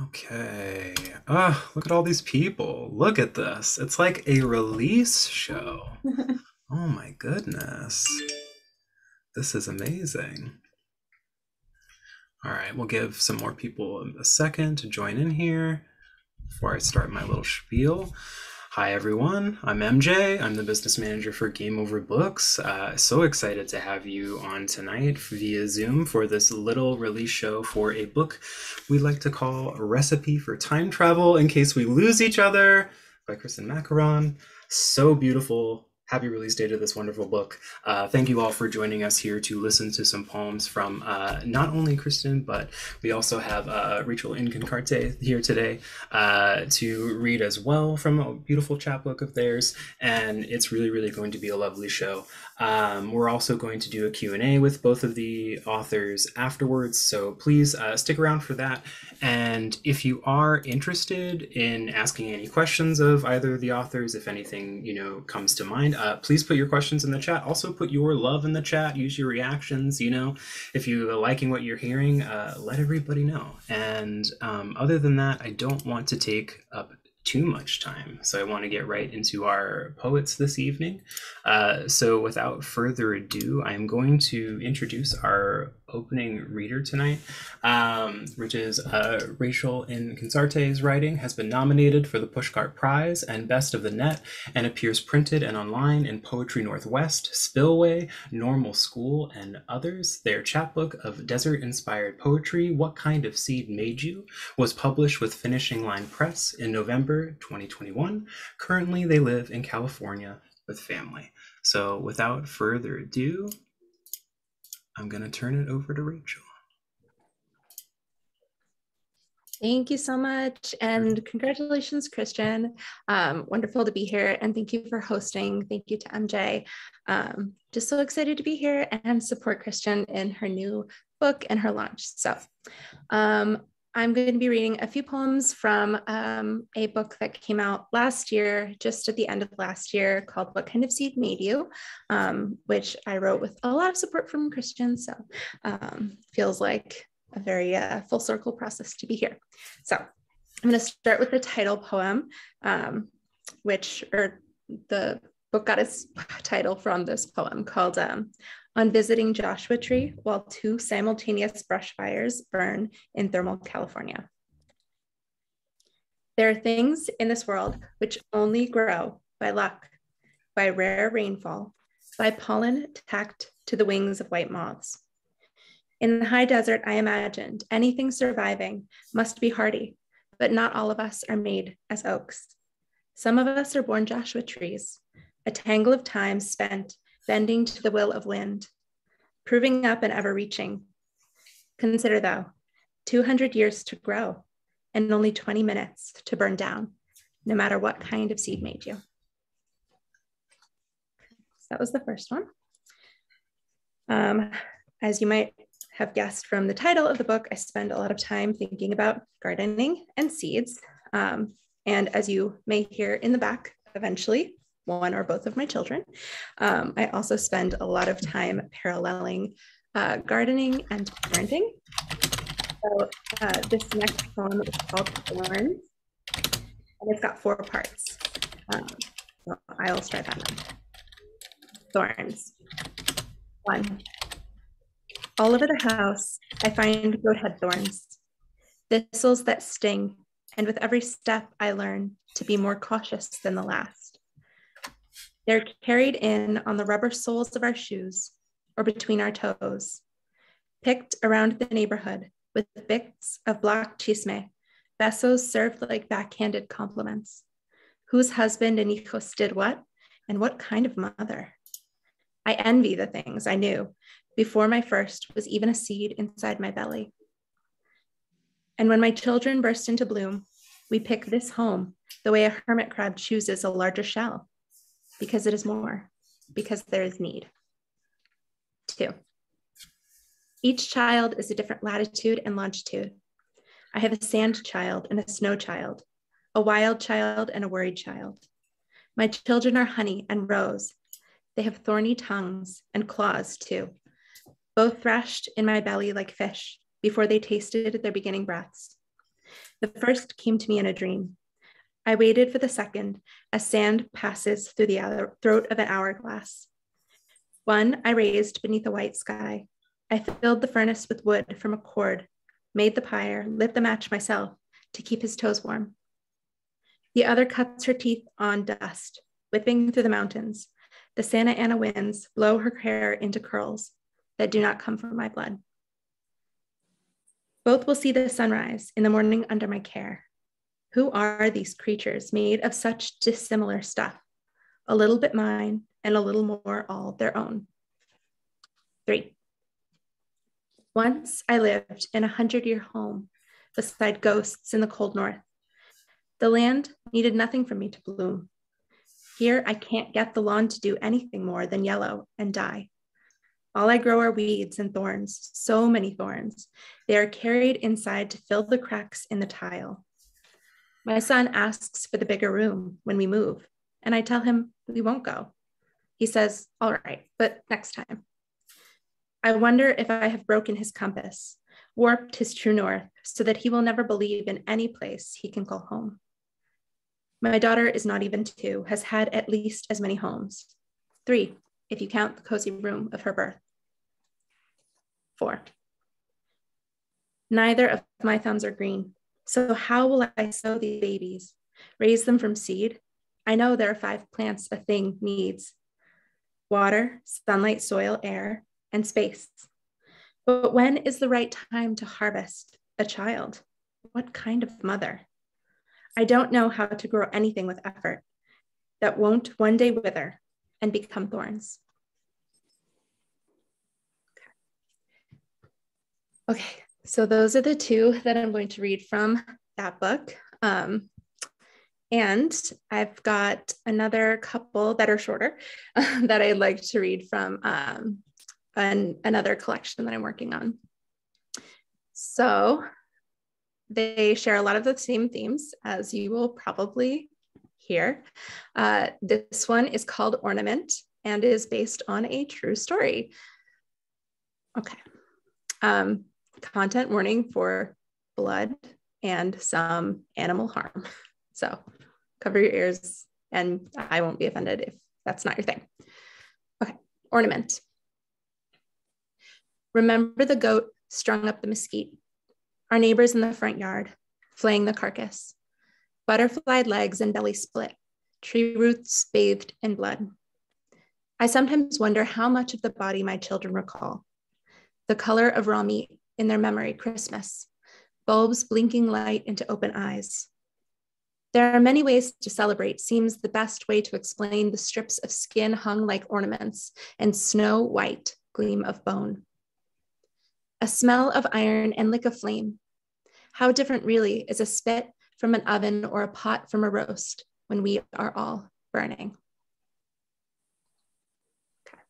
Okay. Ah, look at all these people. Look at this. It's like a release show. Oh my goodness. This is amazing. All right, we'll give some more people a second to join in here before I start my little spiel. Hi everyone, I'm MJ. I'm the business manager for Game Over Books. So excited to have you on tonight via Zoom for this little release show for a book we like to call A Recipe for Time Travel in Case We Lose Each Other by Kristian Macaron. So beautiful. Happy release date of this wonderful book. Thank you all for joining us here to listen to some poems from not only Kristian, but we also have Rachael in Consorte here today to read as well from a beautiful chapbook of theirs. And it's really, really going to be a lovely show. We're also going to do a Q&A with both of the authors afterwards, so please stick around for that. And if you are interested in asking any questions of either of the authors, if anything comes to mind, please put your questions in the chat. Also put your love in the chat, use your reactions. If you're liking what you're hearing, let everybody know. And other than that, I don't want to take up too much time, so I want to get right into our poets this evening. So without further ado, I'm going to introduce our opening reader tonight, which is Rachael in Consorte's writing, has been nominated for the Pushcart Prize and Best of the Net, and appears printed and online in Poetry Northwest, Spillway, Normal School, and others. Their chapbook of desert-inspired poetry, What Kind of Seed Made You, was published with Finishing Line Press in November 2021. Currently, they live in California with family. So without further ado, I'm going to turn it over to Rachael. Thank you so much. And congratulations, Kristian. Wonderful to be here. And thank you for hosting. Thank you to MJ. Just so excited to be here and support Kristian in her new book and her launch. So I'm going to be reading a few poems from a book that came out last year, just at the end of last year, called What Kind of Seed Made You, which I wrote with a lot of support from Kristian. So feels like a very full circle process to be here. So I'm going to start with the title poem, the book got its title from this poem called On Visiting Joshua Tree While Two Simultaneous Brush Fires Burn in Thermal California. There are things in this world which only grow by luck, by rare rainfall, by pollen tacked to the wings of white moths. In the high desert, I imagined anything surviving must be hardy, but not all of us are made as oaks. Some of us are born Joshua trees, a tangle of time spent bending to the will of wind, proving up and ever reaching. Consider though, 200 years to grow and only 20 minutes to burn down, no matter what kind of seed made you. So that was the first one. As you might have guessed from the title of the book, I spend a lot of time thinking about gardening and seeds. And as you may hear in the back, eventually, one or both of my children, I also spend a lot of time paralleling gardening and parenting. So this next poem is called Thorns, and it's got 4 parts. So I'll start that now. Thorns. 1. All over the house, I find goathead thorns, thistles that sting, and with every step I learn to be more cautious than the last. They're carried in on the rubber soles of our shoes or between our toes, picked around the neighborhood with bits of black chisme, besos served like backhanded compliments. Whose husband and hijos did what, and what kind of mother? I envy the things I knew before my first was even a seed inside my belly. And when my children burst into bloom, we pick this home the way a hermit crab chooses a larger shell, because it is more, because there is need. 2. Each child is a different latitude and longitude. I have a sand child and a snow child, a wild child and a worried child. My children are honey and rose. They have thorny tongues and claws too, both thrashed in my belly like fish before they tasted their beginning breaths. The first came to me in a dream. I waited for the second, as sand passes through the throat of an hourglass. One I raised beneath a white sky. I filled the furnace with wood from a cord, made the pyre, lit the match myself to keep his toes warm. The other cuts her teeth on dust, whipping through the mountains. The Santa Ana winds blow her hair into curls that do not come from my blood. Both will see the sunrise in the morning under my care. Who are these creatures made of such dissimilar stuff? A little bit mine and a little more all their own. 3. Once I lived in a 100-year home beside ghosts in the cold north. The land needed nothing from me to bloom. Here, I can't get the lawn to do anything more than yellow and die. All I grow are weeds and thorns, so many thorns. They are carried inside to fill the cracks in the tile. My son asks for the bigger room when we move, and I tell him we won't go. He says, all right, but next time. I wonder if I have broken his compass, warped his true north, so that he will never believe in any place he can call home. My daughter is not even 2, has had at least as many homes. 3, if you count the cozy room of her birth. 4. Neither of my thumbs are green, so how will I sow these babies, raise them from seed? I know there are 5 plants a thing needs: water, sunlight, soil, air, and space. But when is the right time to harvest a child? What kind of mother? I don't know how to grow anything with effort that won't one day wither and become thorns. Okay, so those are the 2 that I'm going to read from that book. And I've got another couple that are shorter that I'd like to read from another collection that I'm working on. So they share a lot of the same themes, as you will probably hear. This one is called Ornament and is based on a true story. Okay. Content warning for blood and some animal harm. So cover your ears, and I won't be offended if that's not your thing. Okay, Ornament. Remember the goat strung up the mesquite, our neighbors in the front yard, flaying the carcass, butterflied legs and belly split, tree roots bathed in blood. I sometimes wonder how much of the body my children recall. The color of raw meat in their memory Christmas, bulbs blinking light into open eyes. There are many ways to celebrate seems the best way to explain the strips of skin hung like ornaments and snow white gleam of bone. A smell of iron and lick of flame. How different really is a spit from an oven or a pot from a roast when we are all burning. Okay.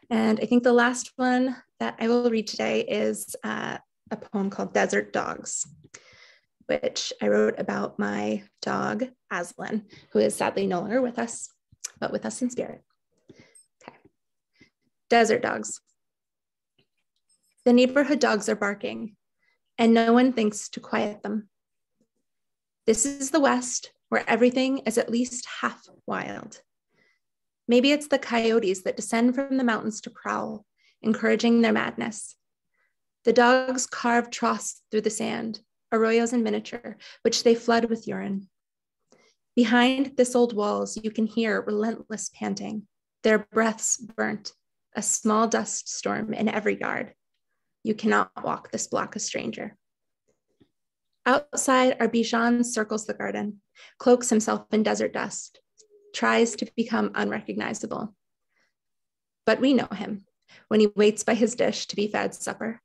And I think the last one that I will read today is a poem called Desert Dogs, which I wrote about my dog, Aslan, who is sadly no longer with us, but with us in spirit. Okay. Desert dogs. The neighborhood dogs are barking, and no one thinks to quiet them. This is the West, where everything is at least half wild. Maybe it's the coyotes that descend from the mountains to prowl, encouraging their madness. The dogs carve troughs through the sand, arroyos in miniature, which they flood with urine. Behind this old walls, you can hear relentless panting, their breaths burnt, a small dust storm in every yard. You cannot walk this block a stranger. Outside, our Bichon circles the garden, cloaks himself in desert dust, tries to become unrecognizable. But we know him when he waits by his dish to be fed supper.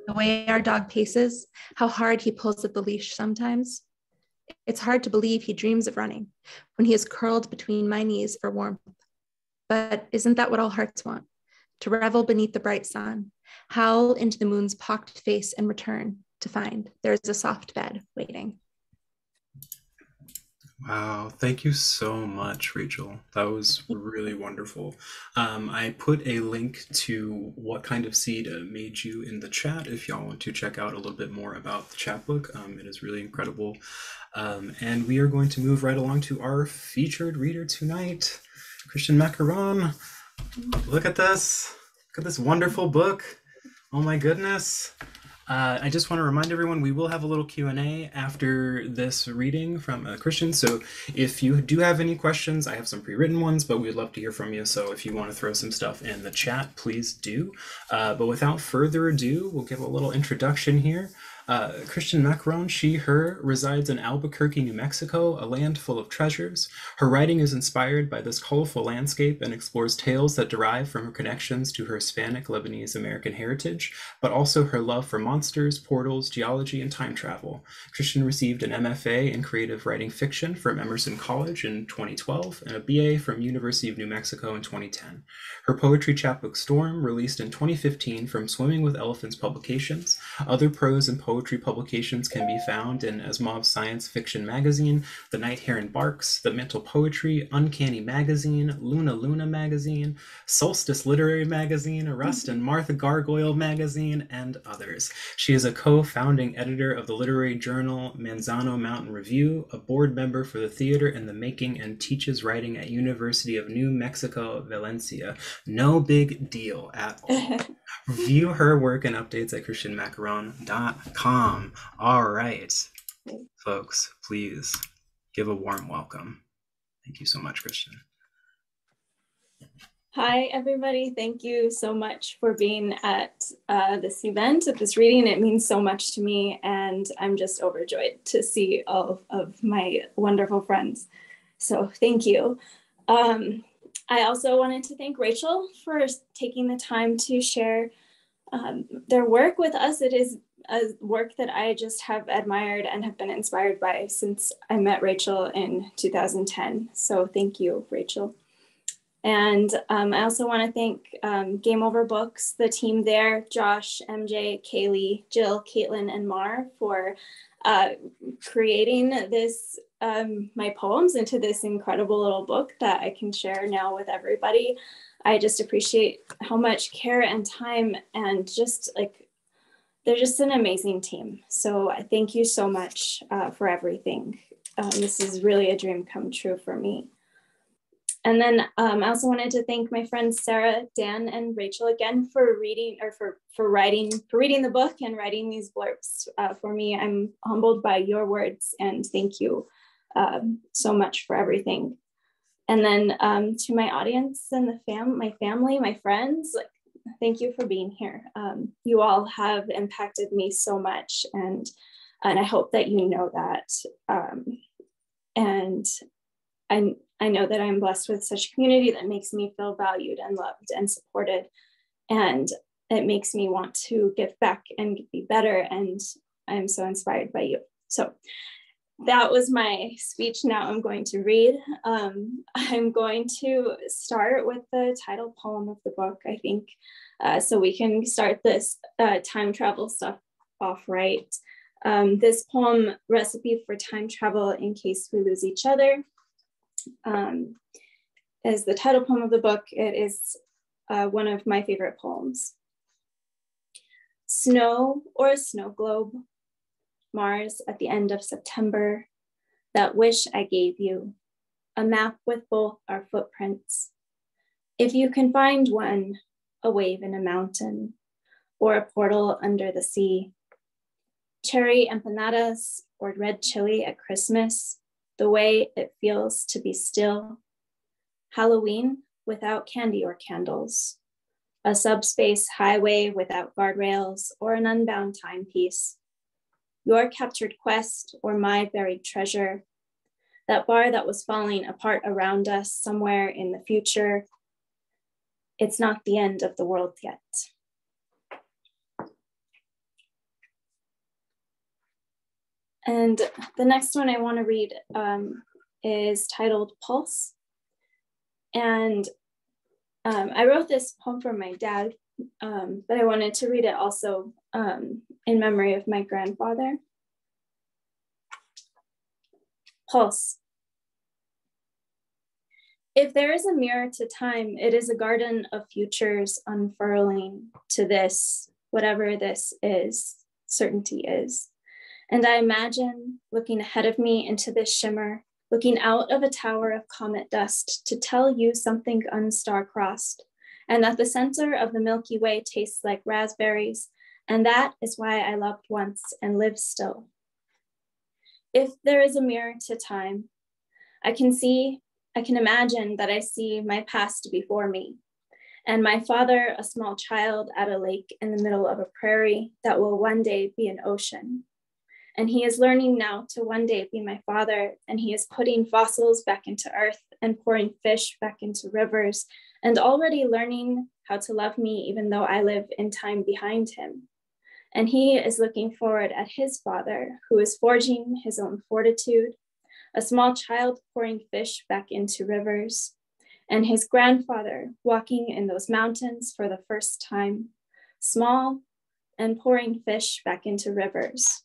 The way our dog paces, how hard he pulls at the leash sometimes. It's hard to believe he dreams of running when he is curled between my knees for warmth. But isn't that what all hearts want? To revel beneath the bright sun, howl into the moon's pocked face and return to find there is a soft bed waiting. Wow, thank you so much, Rachel. That was really wonderful. I put a link to what kind of seed made you in the chat if y'all want to check out a little bit more about the chapbook. It is really incredible. And we are going to move right along to our featured reader tonight, Kristian Macaron. Look at this. Look at this wonderful book. Oh my goodness. I just want to remind everyone we will have a little Q&A after this reading from Kristian. So if you do have any questions, I have some pre-written ones, but we'd love to hear from you. So if you want to throw some stuff in the chat, please do. But without further ado, we'll give a little introduction here. Kristian Macaron, she, her, resides in Albuquerque, New Mexico, a land full of treasures. Her writing is inspired by this colorful landscape and explores tales that derive from her connections to her Hispanic, Lebanese, American heritage, but also her love for monsters, portals, geology, and time travel. Kristian received an MFA in creative writing fiction from Emerson College in 2012 and a BA from University of New Mexico in 2010. Her poetry chapbook Storm, released in 2015 from Swimming with Elephants Publications. Other prose and poetry publications can be found in Asimov's Science Fiction Magazine, The Night Heron Barks, The Mental Poetry, Uncanny Magazine, Luna Luna Magazine, Solstice Literary Magazine, Rust and Martha Gargoyle Magazine, and others. She is a co-founding editor of the literary journal Manzano Mountain Review, a board member for the Theater in the Making, and teaches writing at University of New Mexico, Valencia. No big deal at all. View her work and updates at kristianmacaron.com. All right, folks, please give a warm welcome. Thank you so much, Kristian. Hi, everybody. Thank you so much for being at this event, at this reading. It means so much to me, and I'm just overjoyed to see all of my wonderful friends. So thank you. I also wanted to thank Rachael for taking the time to share their work with us. It is a work that I just have admired and have been inspired by since I met Rachael in 2010. So thank you, Rachael. And I also want to thank Game Over Books, the team there, Josh, MJ, Kaylee, Jill, Caitlin, and Mar for creating this, my poems into this incredible little book that I can share now with everybody. I just appreciate how much care and time and just like, they're just an amazing team. So I thank you so much for everything. This is really a dream come true for me. And then I also wanted to thank my friends Sarah, Dan, and Rachael again for reading or for reading the book and writing these blurbs for me. I'm humbled by your words, and thank you so much for everything. And then to my audience and my family, my friends, like, thank you for being here. You all have impacted me so much, and I hope that you know that. And I know that I'm blessed with such a community that makes me feel valued and loved and supported. And it makes me want to give back and be better. And I'm so inspired by you. So that was my speech. Now I'm going to read. I'm going to start with the title poem of the book, I think, so we can start this time travel stuff off right. This poem, Recipe for Time Travel in Case We Lose Each Other, is the title poem of the book. It is one of my favorite poems. Snow or a snow globe, Mars at the end of September, that wish I gave you, a map with both our footprints. If you can find one, a wave in a mountain, or a portal under the sea. Cherry empanadas or red chili at Christmas, the way it feels to be still. Halloween without candy or candles. A subspace highway without guardrails or an unbound timepiece. Your captured quest or my buried treasure. That bar that was falling apart around us somewhere in the future. It's not the end of the world yet. And the next one I want to read is titled Pulse. And I wrote this poem for my dad, but I wanted to read it also in memory of my grandfather. Pulse, If there is a mirror to time, it is a garden of futures unfurling to this, whatever this is, certainty is. And I imagine looking ahead of me into this shimmer, looking out of a tower of comet dust to tell you something unstar-crossed, and that the center of the Milky Way tastes like raspberries, and that is why I loved once and live still. If there is a mirror to time, I can imagine that I see my past before me, and my father, a small child at a lake in the middle of a prairie that will one day be an ocean. And he is learning now to one day be my father, and he is putting fossils back into earth and pouring fish back into rivers, and already learning how to love me even though I live in time behind him. And he is looking forward at his father, who is forging his own fortitude, a small child pouring fish back into rivers, and his grandfather walking in those mountains for the first time, small and pouring fish back into rivers.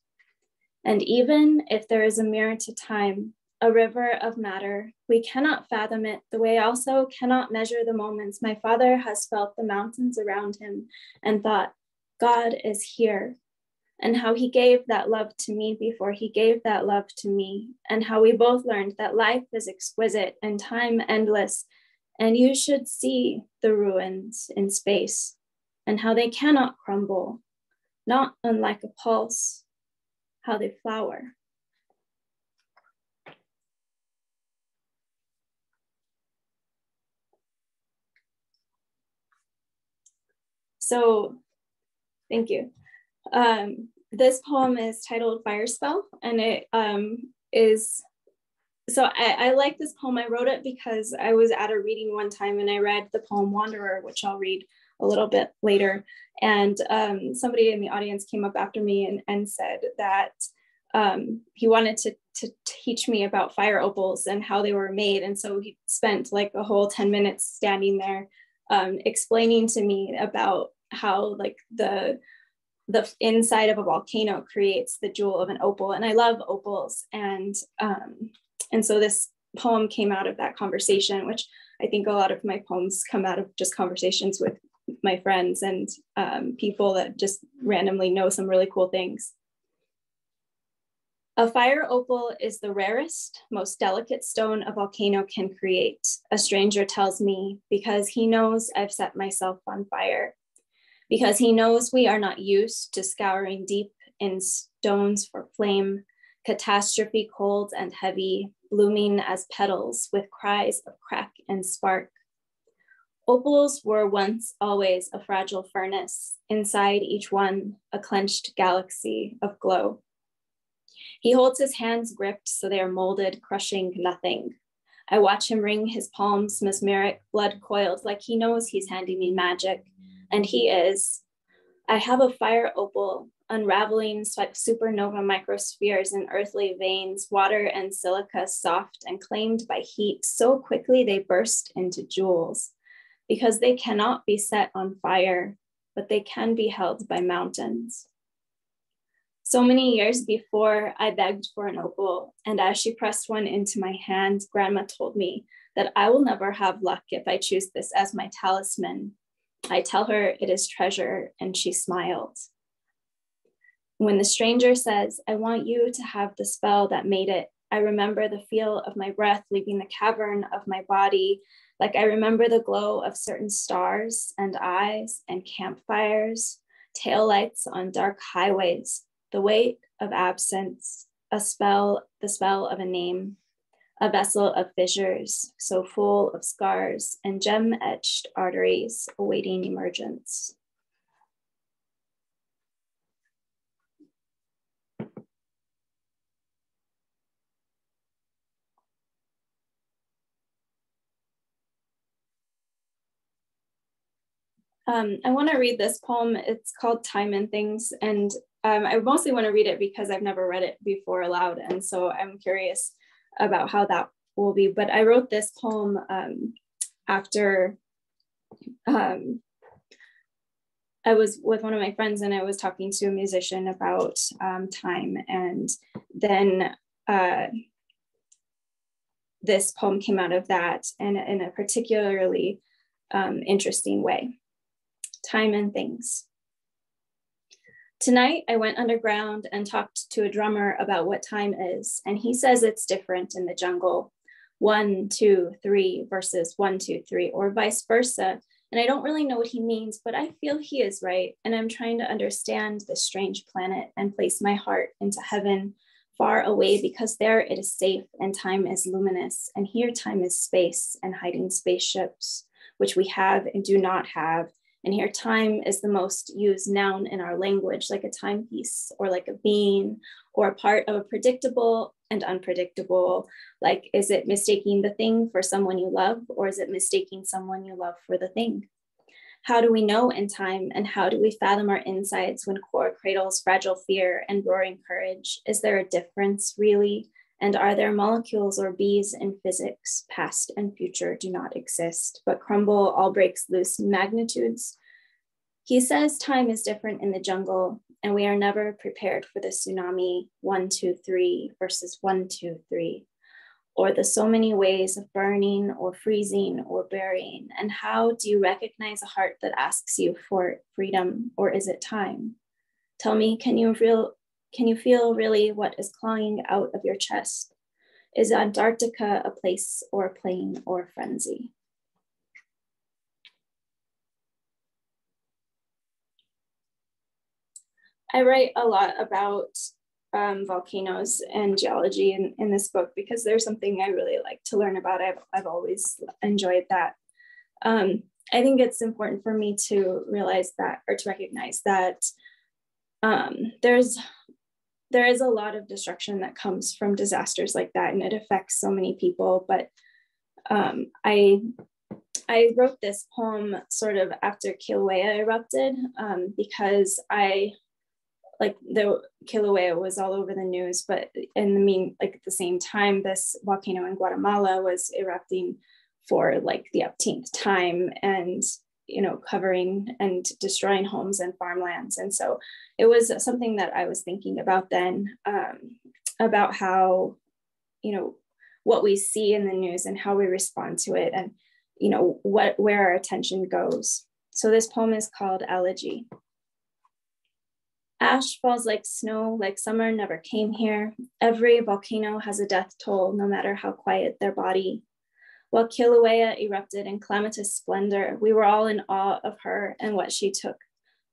And even if there is a mirror to time, a river of matter, we cannot fathom it the way I also cannot measure the moments my father has felt the mountains around him and thought, God is here. And how he gave that love to me before he gave that love to me, and how we both learned that life is exquisite and time endless, and you should see the ruins in space, and how they cannot crumble, not unlike a pulse, how they flower. So, thank you. This poem is titled Firespell, and it is, so I like this poem. I wrote it because I was at a reading one time and I read the poem Wanderer, which I'll read a little bit later. And somebody in the audience came up after me and said that he wanted to teach me about fire opals and how they were made. And so he spent like a whole 10 minutes standing there explaining to me about how like the inside of a volcano creates the jewel of an opal. And I love opals. And so this poem came out of that conversation, which I think a lot of my poems come out of just conversations with my friends and people that just randomly know some really cool things. A fire opal is the rarest, most delicate stone a volcano can create, a stranger tells me, because he knows I've set myself on fire. Because he knows we are not used to scouring deep in stones for flame, catastrophe cold and heavy, blooming as petals with cries of crack and spark. Opals were once always a fragile furnace, inside each one a clenched galaxy of glow. He holds his hands gripped so they are molded, crushing nothing. I watch him wring his palms, mesmeric, blood coiled, like he knows he's handing me magic. And he is. I have a fire opal, unraveling supernova microspheres in earthly veins, water and silica soft and claimed by heat so quickly they burst into jewels, because they cannot be set on fire, but they can be held by mountains. So many years before, I begged for an opal, and as she pressed one into my hand, Grandma told me that I will never have luck if I choose this as my talisman. I tell her it is treasure, and she smiled. When the stranger says, I want you to have the spell that made it, I remember the feel of my breath leaving the cavern of my body, like I remember the glow of certain stars and eyes and campfires, taillights on dark highways, the weight of absence, a spell, the spell of a name, a vessel of fissures, so full of scars and gem-etched arteries awaiting emergence. I want to read this poem. It's called Time and Things, and I mostly want to read it because I've never read it before aloud, and so I'm curious about how that will be. But I wrote this poem after I was with one of my friends and I was talking to a musician about time, and then this poem came out of that, and in a particularly interesting way. Time and things. Tonight, I went underground and talked to a drummer about what time is, and he says it's different in the jungle. 1, 2, 3 versus 1, 2, 3, or vice versa. And I don't really know what he means, but I feel he is right. And I'm trying to understand this strange planet and place my heart into heaven, far away, because there it is safe and time is luminous. And here time is space and hiding spaceships, which we have and do not have. And here time is the most used noun in our language, like a timepiece or like a being or a part of a predictable and unpredictable. Like, is it mistaking the thing for someone you love, or is it mistaking someone you love for the thing? How do we know in time, and how do we fathom our insides when core cradles fragile fear and roaring courage? Is there a difference really? And are there molecules or bees in physics? Past and future do not exist, but crumble, all breaks loose magnitudes. He says time is different in the jungle, and we are never prepared for the tsunami 1, 2, 3 versus 1, 2, 3, or the so many ways of burning or freezing or burying. And how do you recognize a heart that asks you for freedom, or is it time? Tell me, can you feel really what is clawing out of your chest? Is Antarctica a place or a plane or a frenzy? I write a lot about volcanoes and geology in this book because there's something I really like to learn about. I've always enjoyed that. I think it's important for me to realize that, or to recognize that there is a lot of destruction that comes from disasters like that, and it affects so many people. But I wrote this poem sort of after Kilauea erupted because the Kilauea was all over the news, but at the same time, this volcano in Guatemala was erupting for like the upteenth time, and covering and destroying homes and farmlands. And so it was something that I was thinking about then, about how, what we see in the news and how we respond to it, and, where our attention goes. So this poem is called Elegy. Ash falls like snow, like summer never came here. Every volcano has a death toll, no matter how quiet their body. While Kilauea erupted in calamitous splendor, we were all in awe of her and what she took.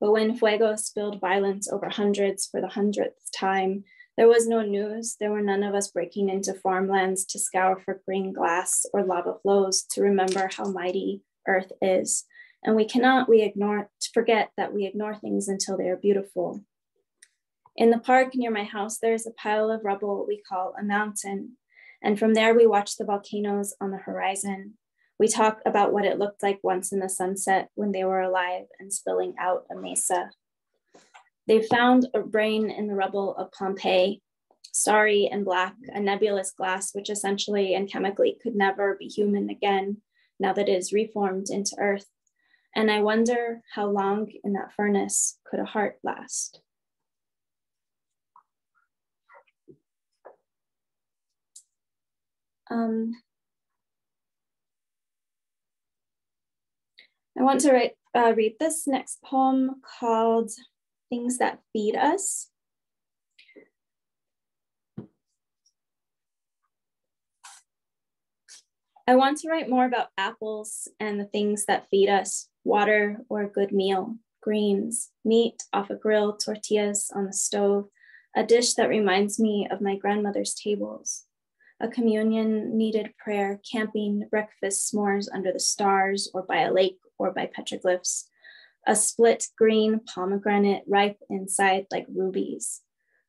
But when Fuego spilled violence over hundreds for the 100th time, there was no news. There were none of us breaking into farmlands to scour for green glass or lava flows to remember how mighty Earth is. And we forget that we ignore things until they are beautiful. In the park near my house, there's a pile of rubble we call a mountain. And from there, we watch the volcanoes on the horizon. We talk about what it looked like once in the sunset when they were alive and spilling out a mesa. They found a brain in the rubble of Pompeii, starry and black, a nebulous glass, which essentially and chemically could never be human again, now that it is reformed into earth. And I wonder how long in that furnace could a heart last? I want to read this next poem called Things That Feed Us. I want to write more about apples and the things that feed us, water or a good meal, greens, meat off a grill, tortillas on the stove, a dish that reminds me of my grandmother's tables. A communion needed prayer, camping, breakfast, s'mores under the stars or by a lake or by petroglyphs. A split green pomegranate ripe inside like rubies.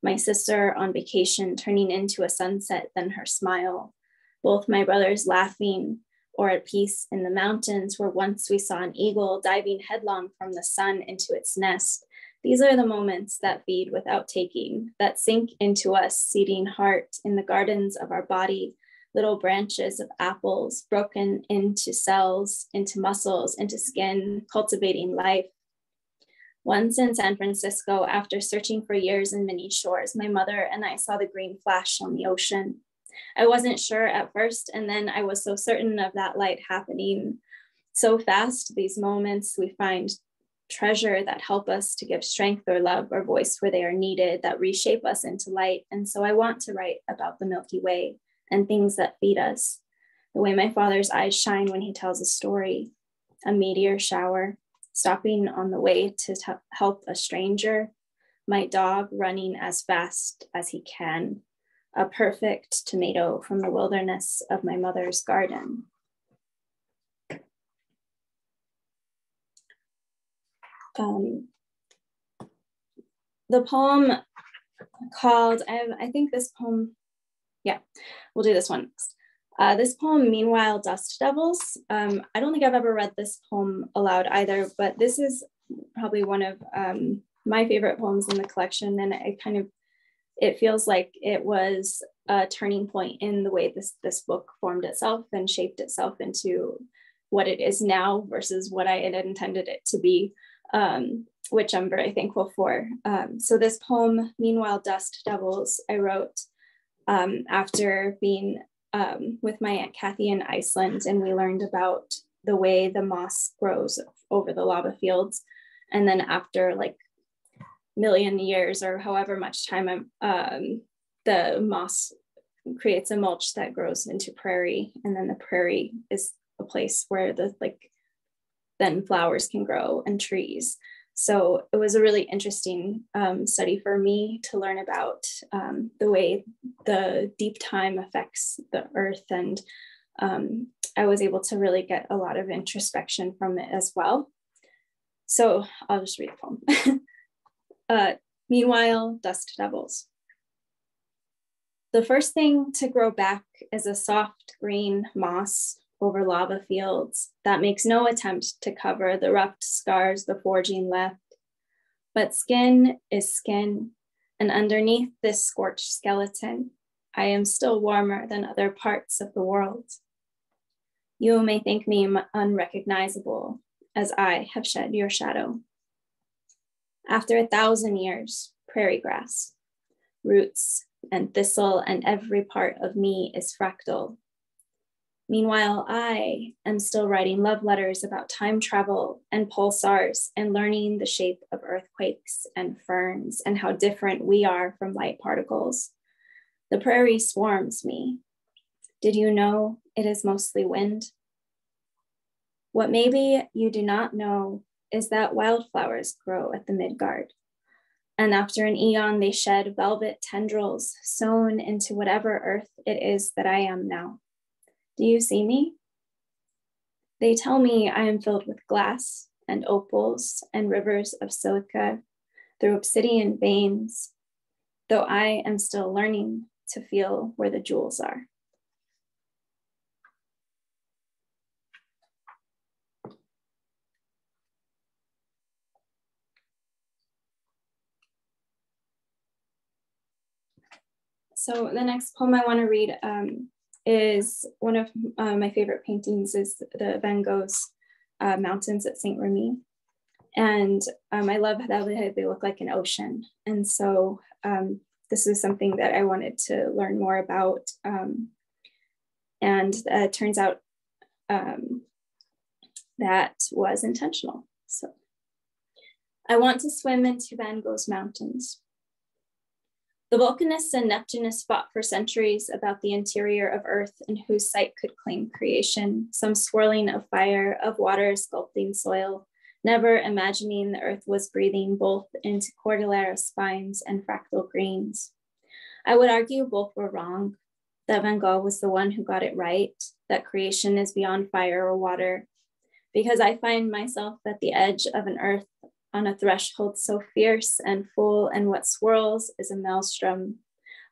My sister on vacation turning into a sunset, then her smile. Both my brothers laughing or at peace in the mountains where once we saw an eagle diving headlong from the sun into its nest. These are the moments that feed without taking, that sink into us, seeding heart in the gardens of our body, little branches of apples broken into cells, into muscles, into skin, cultivating life. Once in San Francisco, after searching for years in many shores, my mother and I saw the green flash on the ocean. I wasn't sure at first, and then I was so certain of that light happening so fast. These moments we find treasure that help us to give strength or love or voice where they are needed, that reshape us into light. And so I want to write about the Milky Way and things that feed us, the way my father's eyes shine when he tells a story, a meteor shower, stopping on the way to help a stranger, my dog running as fast as he can, a perfect tomato from the wilderness of my mother's garden. The poem called, I think this poem, yeah, we'll do this one next. This poem, Meanwhile, Dust Devils. I don't think I've ever read this poem aloud either, but this is probably one of my favorite poems in the collection. And it feels like it was a turning point in the way this book formed itself and shaped itself into what it is now versus what I had intended it to be, which I'm very thankful for. So this poem, Meanwhile, Dust Devils, I wrote after being with my Aunt Kathy in Iceland, and we learned about the way the moss grows over the lava fields. And then after like million years or however much time, the moss creates a mulch that grows into prairie, and then the prairie is a place where then flowers can grow and trees. So it was a really interesting study for me to learn about the way the deep time affects the earth. And I was able to really get a lot of introspection from it as well. So I'll just read the poem. Meanwhile, Dust Devils. The first thing to grow back is a soft green moss over lava fields that makes no attempt to cover the rough scars the forging left. But skin is skin, and underneath this scorched skeleton, I am still warmer than other parts of the world. You may think me unrecognizable, as I have shed your shadow. After 1,000 years, prairie grass, roots and thistle, and every part of me is fractal. Meanwhile, I am still writing love letters about time travel and pulsars and learning the shape of earthquakes and ferns and how different we are from light particles. The prairie swarms me. Did you know it is mostly wind? What maybe you do not know is that wildflowers grow at the Midgard. And after an eon, they shed velvet tendrils sewn into whatever earth it is that I am now. Do you see me? They tell me I am filled with glass and opals and rivers of silica through obsidian veins, though I am still learning to feel where the jewels are. So the next poem I want to read is one of my favorite paintings, is the Van Gogh's Mountains at Saint Remy. And I love how they look like an ocean. And so this is something that I wanted to learn more about. And it turns out that was intentional. So I want to swim into Van Gogh's mountains. The volcanists and Neptunists fought for centuries about the interior of Earth and whose site could claim creation, some swirling of fire, of water sculpting soil, never imagining the Earth was breathing both into cordillera spines and fractal greens. I would argue both were wrong, that Van Gogh was the one who got it right, that creation is beyond fire or water, because I find myself at the edge of an Earth on a threshold so fierce and full, and what swirls is a maelstrom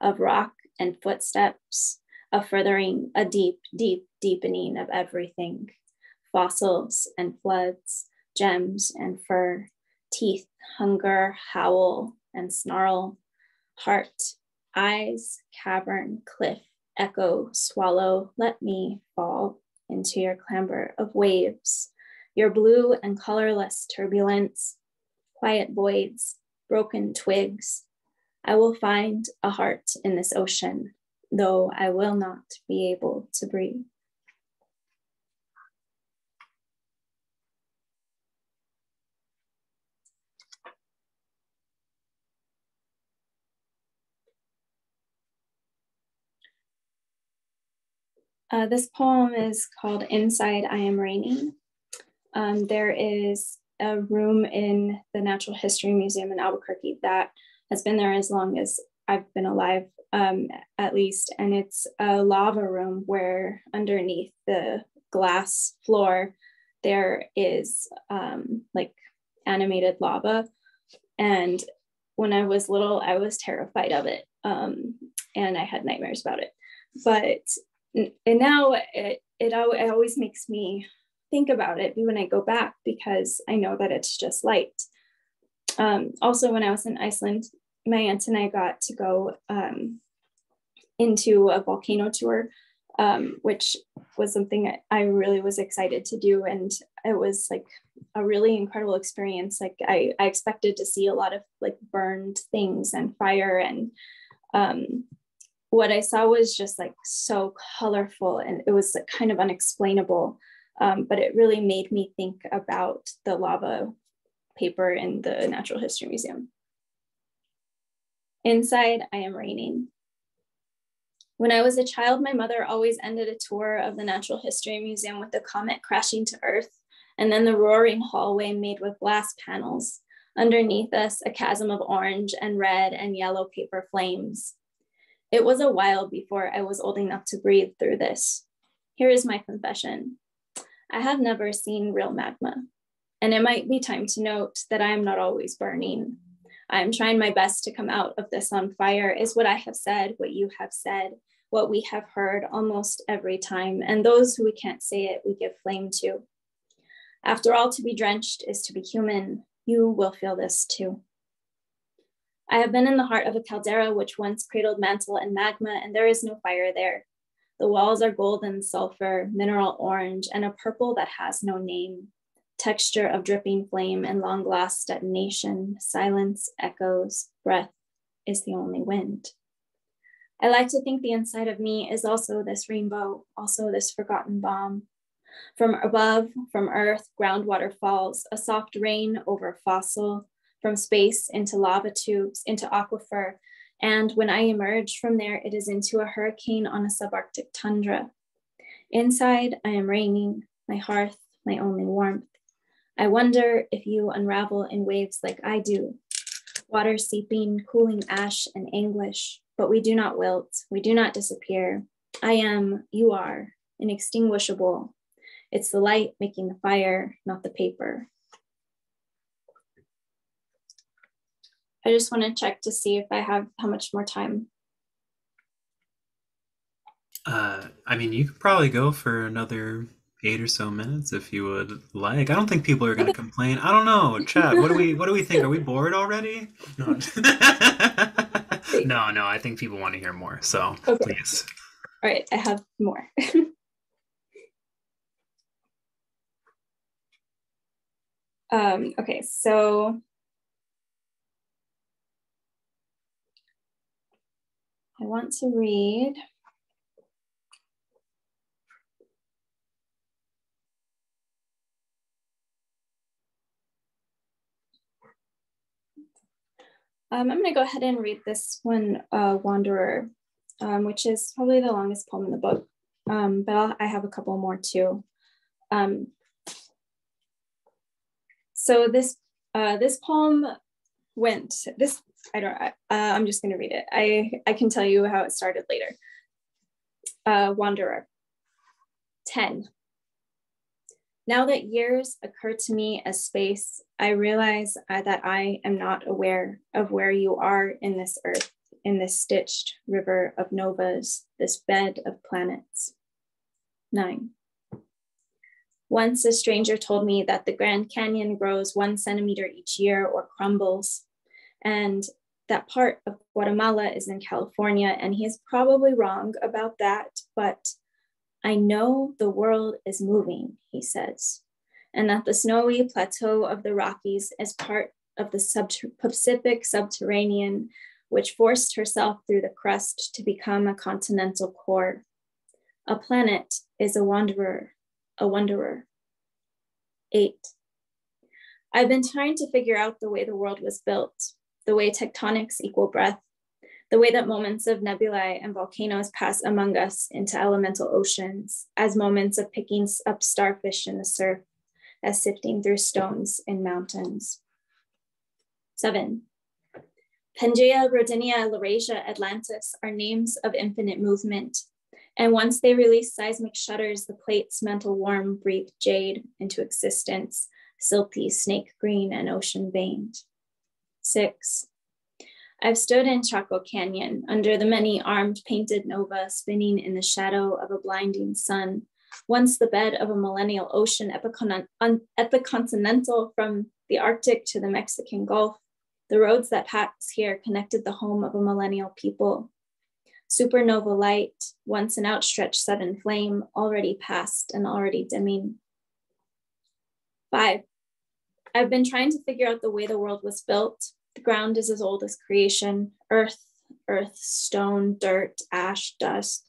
of rock and footsteps, a furthering, a deep, deep deepening of everything, fossils and floods, gems and fur, teeth, hunger, howl and snarl, heart, eyes, cavern, cliff, echo, swallow, let me fall into your clamber of waves, your blue and colorless turbulence, quiet voids, broken twigs. I will find a heart in this ocean, though I will not be able to breathe. This poem is called Inside I Am Raining. There is a room in the Natural History Museum in Albuquerque that has been there as long as I've been alive, at least. And it's a lava room where underneath the glass floor, there is like animated lava. And when I was little, I was terrified of it. And I had nightmares about it. But and now it always makes me think about it when I go back, because I know that it's just light. Also, when I was in Iceland, my aunt and I got to go into a volcano tour, which was something I really was excited to do. And it was like a really incredible experience. Like I expected to see a lot of like burned things and fire, and what I saw was just like so colorful, and it was like kind of unexplainable. But it really made me think about the lava paper in the Natural History Museum. Inside I Am Raining. When I was a child, my mother always ended a tour of the Natural History Museum with the comet crashing to Earth, and then the roaring hallway made with glass panels. Underneath us, a chasm of orange and red and yellow paper flames. It was a while before I was old enough to breathe through this. Here is my confession. I have never seen real magma, and it might be time to note that I am not always burning. I am trying my best to come out of this on fire, is what I have said, what you have said, what we have heard almost every time, and those who we can't say it, we give flame to. After all, to be drenched is to be human. You will feel this too. I have been in the heart of a caldera which once cradled mantle and magma, and there is no fire there. The walls are golden sulfur, mineral orange, and a purple that has no name. Texture of dripping flame and long glass detonation, silence, echoes, breath is the only wind. I like to think the inside of me is also this rainbow, also this forgotten bomb. From above, from earth, groundwater falls, a soft rain over fossil, from space into lava tubes, into aquifer, and when I emerge from there, it is into a hurricane on a subarctic tundra. Inside, I am raining, my hearth, my only warmth. I wonder if you unravel in waves like I do, water seeping, cooling ash and anguish, but we do not wilt, we do not disappear. I am, you are, inextinguishable. It's the light making the fire, not the paper. I just want to check to see if I have how much more time. I mean, you could probably go for another 8 or so minutes if you would like. I don't think people are going to complain. I don't know, chat. What do we think? Are we bored already? No. No. I think people want to hear more. So okay. Please. All right, I have more. Okay, so I want to read I'm going to go ahead and read this one, Wanderer, which is probably the longest poem in the book, but I have a couple more too. So this poem went, I'm just going to read it. I can tell you how it started later. Wanderer. 10. Now that years occur to me as space, I realize that I am not aware of where you are in this earth, in this stitched river of novas, this bed of planets. 9. Once a stranger told me that the Grand Canyon grows 1 centimeter each year or crumbles, and that part of Guatemala is in California, and he is probably wrong about that, but I know the world is moving, he says, and that the snowy plateau of the Rockies is part of the Pacific subterranean which forced herself through the crust to become a continental core. A planet is a wanderer, a wanderer. 8. I've been trying to figure out the way the world was built, the way tectonics equal breath, the way that moments of nebulae and volcanoes pass among us into elemental oceans, as moments of picking up starfish in the surf, as sifting through stones in mountains. 7. Pangea, Rodinia, Laurasia, Atlantis are names of infinite movement. And once they release seismic shutters, the plate's mental warm breathe jade into existence, silty, snake green, and ocean veined. 6. I've stood in Chaco Canyon under the many-armed painted nova spinning in the shadow of a blinding sun, once the bed of a millennial ocean epicontinental from the Arctic to the Mexican Gulf. The roads that pass here connected the home of a millennial people. Supernova light, once an outstretched sudden flame, already past and already dimming. 5. I've been trying to figure out the way the world was built. The ground is as old as creation, earth, stone, dirt, ash, dust.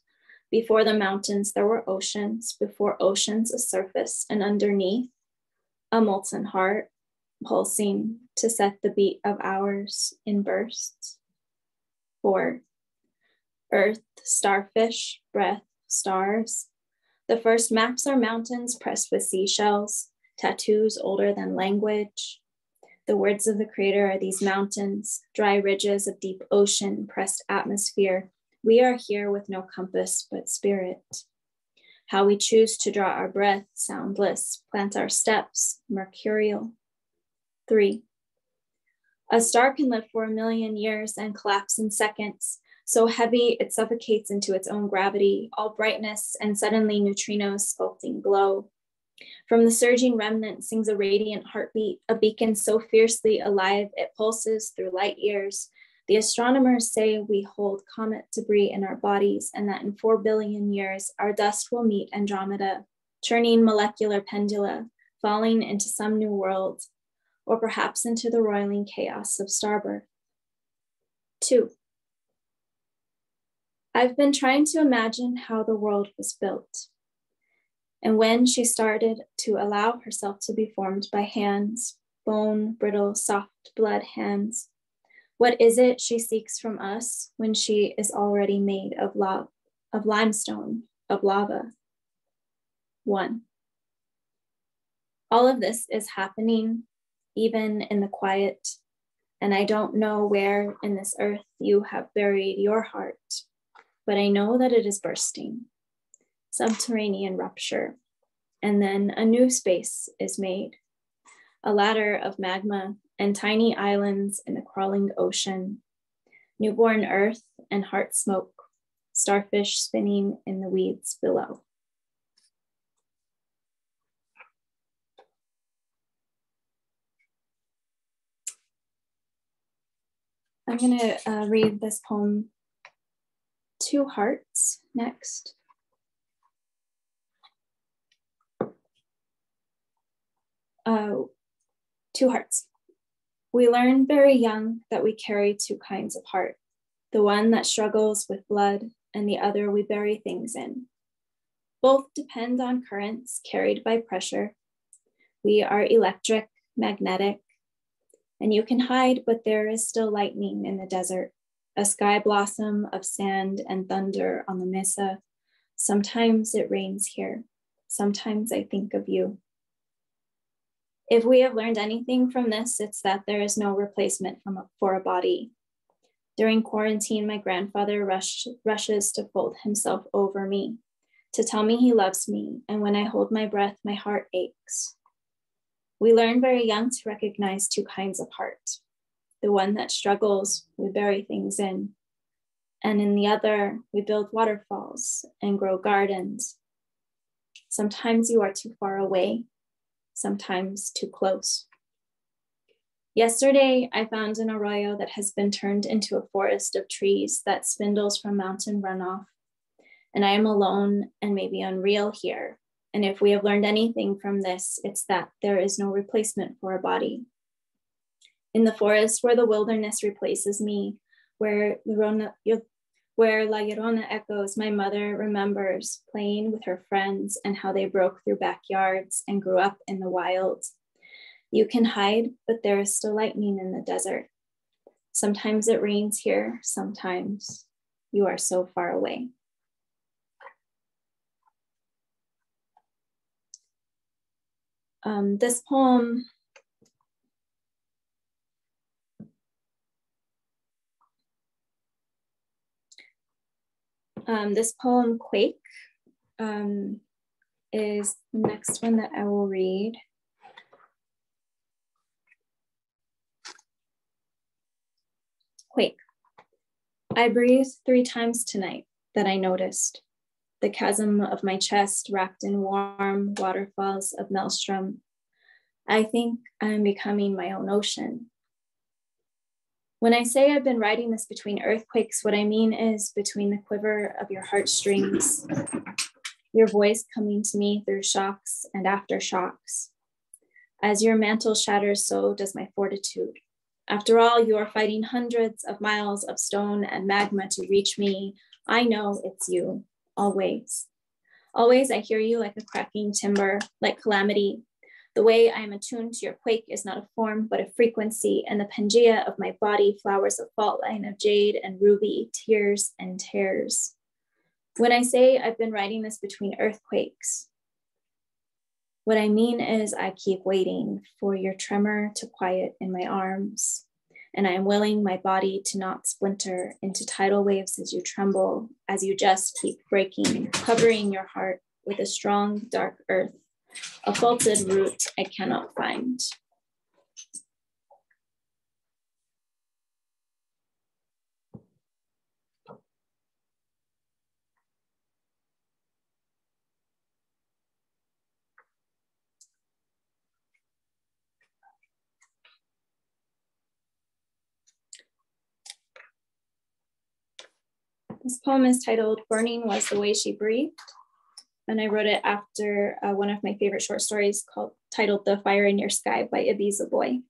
Before the mountains, there were oceans. Before oceans, a surface, and underneath, a molten heart, pulsing to set the beat of hours in bursts. 4. Earth, starfish, breath, stars. The first maps are mountains pressed with seashells, tattoos older than language. The words of the creator are these mountains, dry ridges of deep ocean, pressed atmosphere. We are here with no compass but spirit. How we choose to draw our breath, soundless, plant our steps, mercurial. 3. A star can live for 1,000,000 years and collapse in seconds, so heavy it suffocates into its own gravity, all brightness and suddenly neutrinos sculpting glow. From the surging remnant sings a radiant heartbeat, a beacon so fiercely alive it pulses through light years. The astronomers say we hold comet debris in our bodies and that in 4 billion years, our dust will meet Andromeda, churning molecular pendula, falling into some new world, or perhaps into the roiling chaos of starbirth. 2. I've been trying to imagine how the world was built, and when she started to allow herself to be formed by hands, bone, brittle, soft blood hands. What is it she seeks from us when she is already made of limestone, of lava? 1. All of this is happening even in the quiet, and I don't know where in this earth you have buried your heart, but I know that it is bursting, subterranean rupture, and then a new space is made, a ladder of magma and tiny islands in a crawling ocean, newborn earth and heart smoke, starfish spinning in the weeds below. I'm going to read this poem, Two Hearts, next. Two hearts. We learn very young that we carry two kinds of heart, the one that struggles with blood and the other we bury things in. Both depend on currents carried by pressure. We are electric, magnetic, and you can hide, but there is still lightning in the desert, a sky blossom of sand and thunder on the mesa. Sometimes it rains here. Sometimes I think of you. If we have learned anything from this, it's that there is no replacement for a body. During quarantine, my grandfather rushes to fold himself over me, to tell me he loves me, and when I hold my breath, my heart aches. We learn very young to recognize two kinds of heart. The one that struggles, we bury things in, and in the other, we build waterfalls and grow gardens. Sometimes you are too far away, sometimes too close. Yesterday, I found an arroyo that has been turned into a forest of trees that spindles from mountain runoff. And I am alone and maybe unreal here. And if we have learned anything from this, it's that there is no replacement for a body. In the forest where the wilderness replaces me, where where La Llorona echoes, my mother remembers playing with her friends and how they broke through backyards and grew up in the wild. You can hide, but there is still lightning in the desert. Sometimes it rains here, sometimes you are so far away. This poem Quake, is the next one that I will read. Quake. I breathed 3 times tonight that I noticed. The chasm of my chest wrapped in warm waterfalls of maelstrom. I think I am becoming my own ocean. When I say I've been riding this between earthquakes, what I mean is between the quiver of your heartstrings, your voice coming to me through shocks and aftershocks. As your mantle shatters, so does my fortitude. After all, you are fighting hundreds of miles of stone and magma to reach me. I know it's you, always. Always I hear you like a cracking timber, like calamity. The way I am attuned to your quake is not a form, but a frequency, and the Pangea of my body flowers a fault line of jade and ruby, tears and tears. When I say I've been riding this between earthquakes, what I mean is I keep waiting for your tremor to quiet in my arms, and I am willing my body to not splinter into tidal waves as you tremble, as you just keep breaking, covering your heart with a strong, dark earth, a faulted root I cannot find. This poem is titled Burning Was the Way She Breathed, and I wrote it after one of my favorite short stories titled The Fire in Your Sky by Ibiza Boy.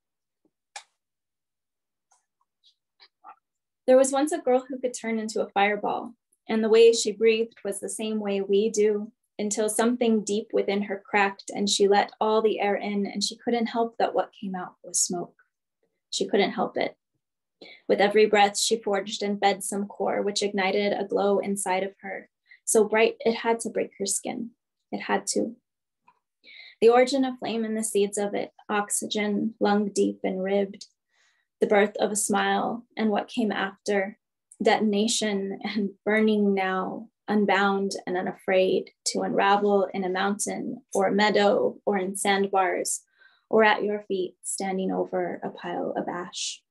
There was once a girl who could turn into a fireball, and the way she breathed was the same way we do, until something deep within her cracked and she let all the air in, and she couldn't help that what came out was smoke. She couldn't help it. With every breath, she forged and fed some core, which ignited a glow inside of her. So bright, it had to break her skin. It had to. The origin of flame and the seeds of it, oxygen, lung deep and ribbed, the birth of a smile, and what came after, detonation and burning now, unbound and unafraid, to unravel in a mountain or a meadow or in sandbars, or at your feet, standing over a pile of ash.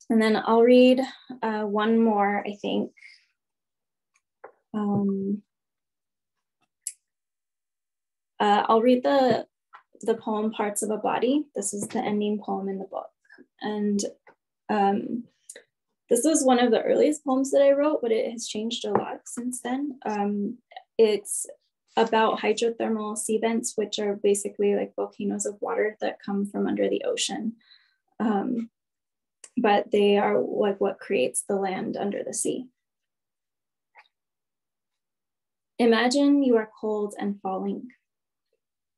And then I'll read one more, I think. I'll read the poem Parts of a Body. This is the ending poem in the book. And this was one of the earliest poems that I wrote, but it has changed a lot since then. It's about hydrothermal sea vents, which are basically like volcanoes of water that come from under the ocean. But they are like what creates the land under the sea. Imagine you are cold and falling.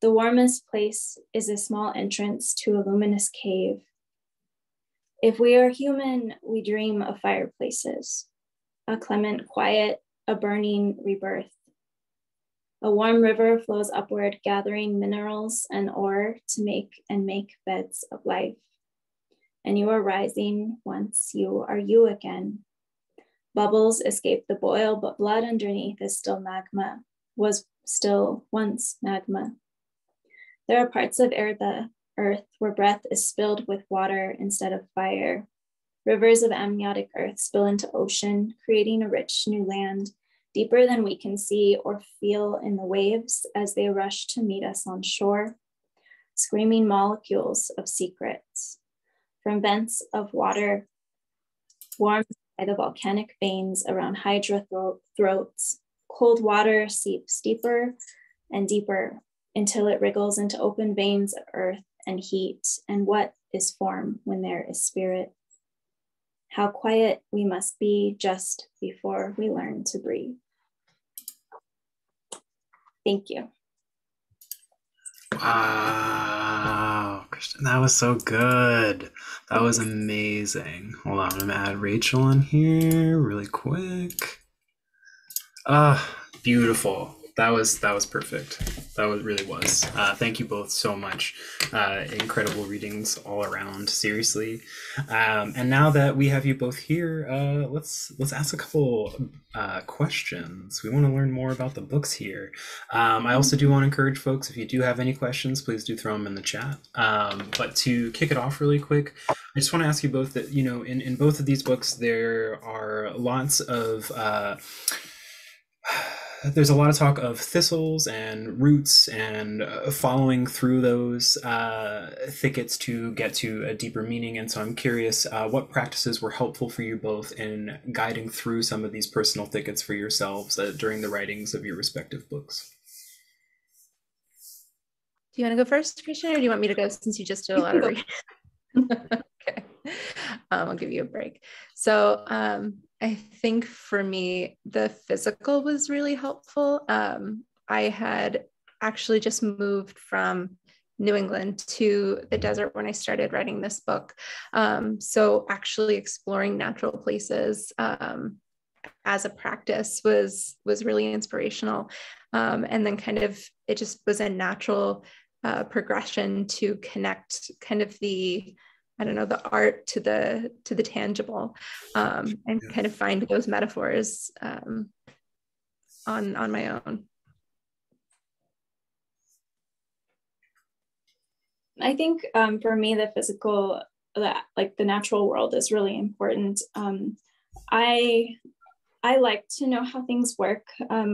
The warmest place is a small entrance to a luminous cave. If we are human, we dream of fireplaces, a clement quiet, a burning rebirth. A warm river flows upward, gathering minerals and ore to make beds of life. And you are rising once you are you again. Bubbles escape the boil, but blood underneath is still magma, was still once magma. There are parts of the earth where breath is spilled with water instead of fire. Rivers of amniotic earth spill into ocean, creating a rich new land, deeper than we can see or feel in the waves as they rush to meet us on shore, screaming molecules of secrets. From vents of water, warmed by the volcanic veins around hydra throats, cold water seeps deeper and deeper until it wriggles into open veins of earth and heat, and what is form when there is spirit. How quiet we must be just before we learn to breathe. Thank you. Wow, Kristian, that was so good. That was amazing. Hold on, I'm gonna add Rachael in here really quick. Beautiful. That was perfect. Really was. Thank you both so much. Incredible readings all around. Seriously. And now that we have you both here, let's ask a couple questions. We want to learn more about the books here. I also do want to encourage folks, if you do have any questions, please do throw them in the chat. But to kick it off really quick, I just want to ask you both that, you know, in both of these books, there are lots of there's a lot of talk of thistles and roots and following through those thickets to get to a deeper meaning. And so I'm curious what practices were helpful for you both in guiding through some of these personal thickets for yourselves during the writings of your respective books. Do you want to go first, Kristian, or do you want me to go since you just did a lot of reading? Okay, I'll give you a break. So I think for me, the physical was really helpful. I had actually just moved from New England to the desert when I started writing this book. So actually exploring natural places as a practice was really inspirational. And then kind of, it just was a natural progression to connect kind of the, I don't know, the art to the tangible, and kind of find those metaphors on my own. I think for me, the physical, like the natural world is really important. I like to know how things work. I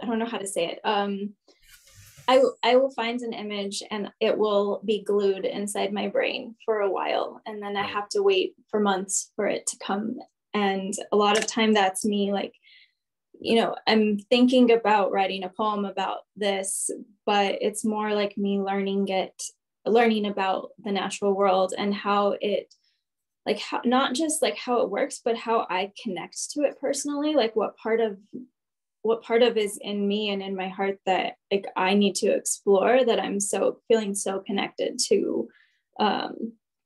don't know how to say it. I will find an image and it will be glued inside my brain for a while. And then I have to wait for months for it to come. And a lot of time that's me, like, you know, I'm thinking about writing a poem about this, but it's more like me learning about the natural world and how it, like, how, not just like how it works, but how I connect to it personally, like what part of is in me and in my heart that like I need to explore, that I'm feeling so connected to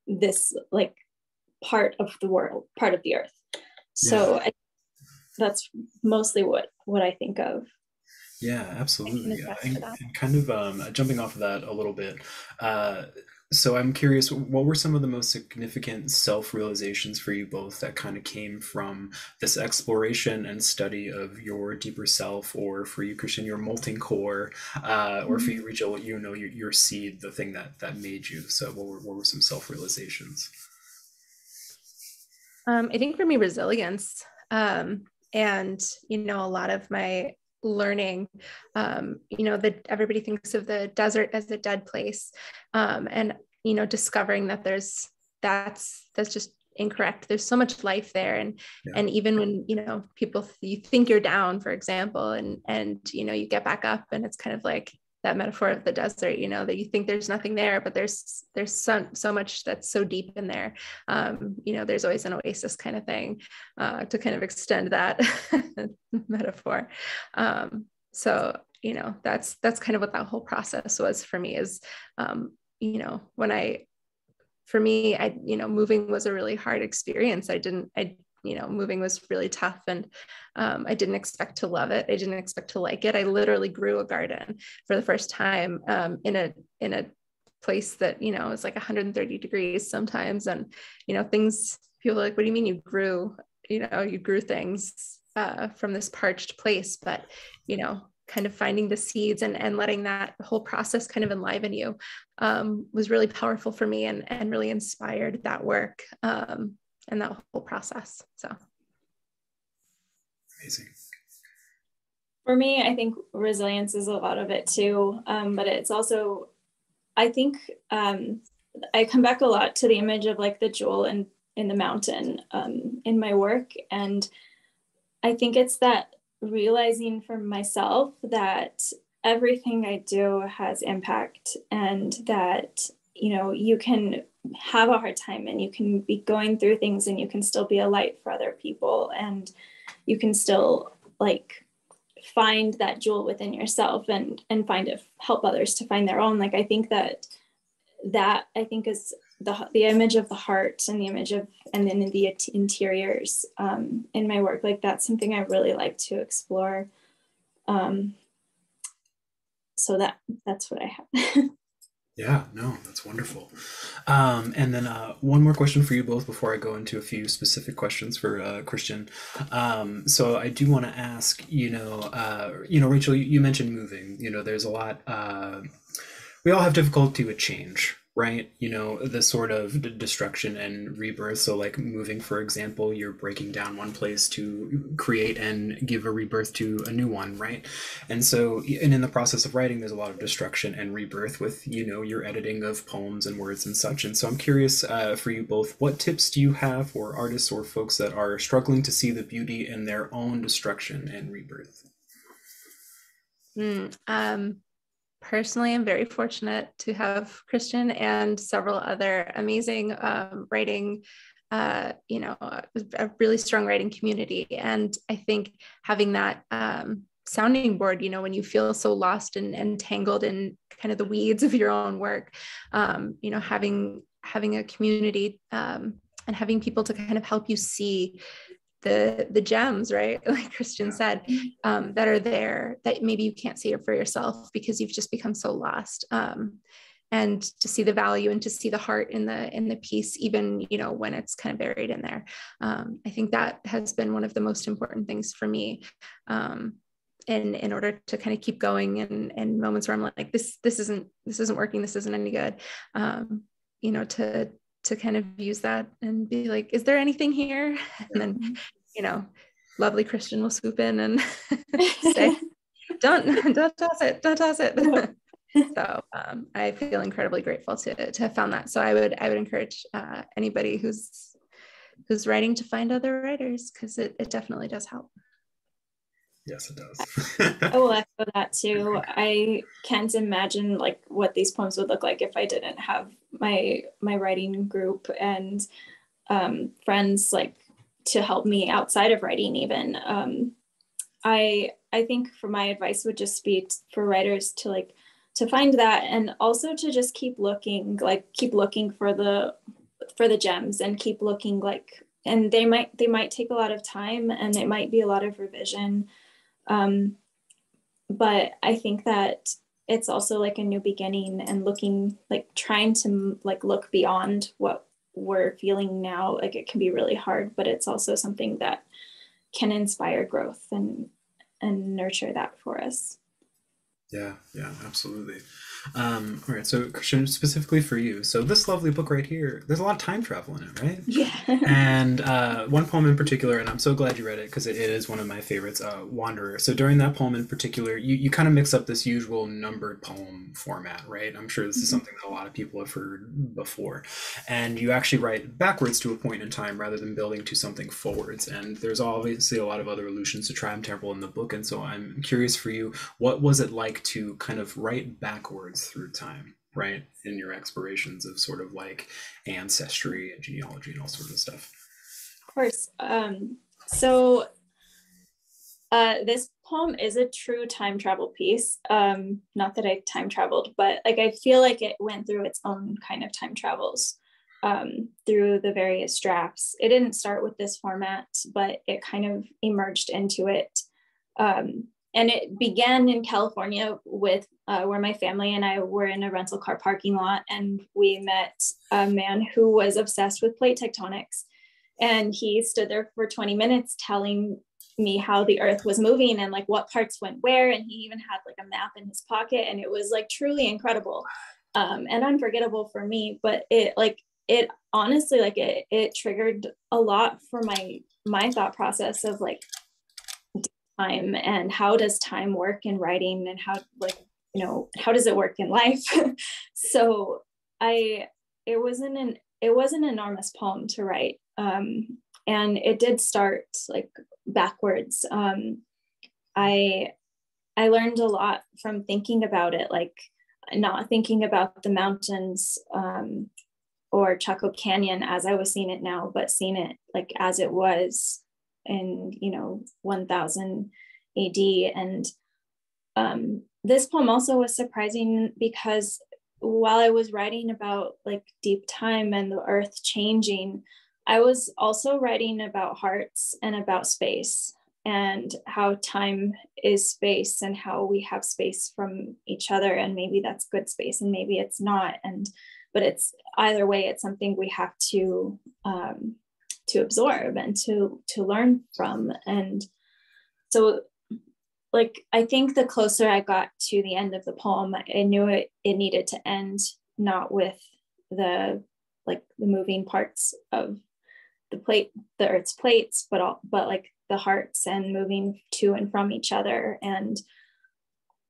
this like part of the world, part of the earth. So that's mostly what I think of. Yeah, absolutely. And kind of jumping off of that a little bit. So I'm curious, what were some of the most significant self-realizations for you both that kind of came from this exploration and study of your deeper self, or for you, Kristian, your molting core, or for you, Rachael, you know, your seed, the thing that made you. So what were some self-realizations? I think for me, resilience, and, you know, a lot of my learning, you know, that everybody thinks of the desert as a dead place, and, you know, discovering that that's just incorrect. There's so much life there. And even when, you know, you think you're down, for example, and, you know, you get back up and it's kind of like that metaphor of the desert, you know, that you think there's nothing there, but there's so much that's so deep in there. You know, there's always an oasis kind of thing, to kind of extend that metaphor. So, you know, that's kind of what that whole process was for me, is, you know, for me, you know, moving was a really hard experience. You know, moving was really tough, and I didn't expect to love it. I didn't expect to like it. I literally grew a garden for the first time in a place that, you know, is like 130 degrees sometimes. And, you know, people are like, what do you mean you grew things from this parched place? But, you know, kind of finding the seeds and letting that whole process kind of enliven you was really powerful for me, and really inspired that work. And that whole process. So amazing. For me, I think resilience is a lot of it too, but it's also, I think, I come back a lot to the image of like the jewel in the mountain in my work, and I think it's that realizing for myself that everything I do has impact, and that, you know, you can have a hard time and you can be going through things and you can still be a light for other people, and you can still like find that jewel within yourself and find it, help others to find their own. Like, I think that I think is the image of the heart and the image of, and then the interiors in my work. Like, that's something I really like to explore. So that's what I have. Yeah, no, that's wonderful. And then one more question for you both before I go into a few specific questions for Kristian. So I do want to ask, Rachael, you mentioned moving. You know, there's a lot. We all have difficulty with change, right? You know, the sort of destruction and rebirth. So like moving, for example, you're breaking down one place to create and give a rebirth to a new one, right? And so, and in the process of writing, there's a lot of destruction and rebirth with, you know, your editing of poems and words and such. And so I'm curious for you both, what tips do you have for artists or folks that are struggling to see the beauty in their own destruction and rebirth? Personally, I'm very fortunate to have Kristian and several other amazing writing, a really strong writing community. And I think having that sounding board, you know, when you feel so lost and tangled in kind of the weeds of your own work, having a community and having people to kind of help you see the gems, right? Like Kristian said, that are there that maybe you can't see it for yourself because you've just become so lost. And to see the value and to see the heart in the piece, even, you know, when it's kind of buried in there. I think that has been one of the most important things for me. In order to kind of keep going in moments where I'm like, this isn't working, this isn't any good. To kind of use that and be like, is there anything here? And then, you know, lovely Kristian will swoop in and say, don't toss it. So I feel incredibly grateful to have found that. So I would encourage anybody who's writing to find other writers, because it definitely does help. Yes, it does. I will echo that too. I can't imagine like what these poems would look like if I didn't have my writing group and friends like to help me outside of writing even. I think for my advice would just be for writers to find that, and also to just keep looking for the gems, and keep looking, like, and they might take a lot of time and it might be a lot of revision. But I think that it's also like a new beginning, and looking, like trying to like look beyond what we're feeling now. Like, it can be really hard, but it's also something that can inspire growth and nurture that for us. Yeah, absolutely. All right, so Kristian, specifically for you, so this lovely book right here, there's a lot of time travel in it, right? Yeah. And one poem in particular, and I'm so glad you read it because it is one of my favorites, Wanderer. So during that poem in particular, you kind of mix up this usual numbered poem format, right? I'm sure this is something that a lot of people have heard before. And you actually write backwards to a point in time rather than building to something forwards. And there's obviously a lot of other allusions to time travel in the book. And so I'm curious for you, what was it like to kind of write backwards through time, right, in your explorations of sort of like ancestry and genealogy and all sorts of stuff? Of course. So this poem is a true time travel piece. Not that I time traveled, but like I feel like it went through its own kind of time travels through the various drafts. It didn't start with this format, but it kind of emerged into it. And it began in California with where my family and I were in a rental car parking lot, and we met a man who was obsessed with plate tectonics. And he stood there for 20 minutes telling me how the earth was moving and like what parts went where. And he even had like a map in his pocket, and it was like truly incredible and unforgettable for me. But it honestly, like it triggered a lot for my thought process of like time, and how does time work in writing, and how, like, you know, how does it work in life? So it was an enormous poem to write, and it did start like backwards. I I learned a lot from thinking about it, like not thinking about the mountains or Chaco Canyon as I was seeing it now, but seeing it like as it was in, 1000 AD. And this poem also was surprising because while I was writing about like deep time and the earth changing, I was also writing about hearts and about space and how time is space and how we have space from each other, and maybe that's good space and maybe it's not, but it's either way, it's something we have to absorb and to learn from. And so like I think the closer I got to the end of the poem, I knew it needed to end not with the moving parts of the earth's plates, but like the hearts and moving to and from each other, and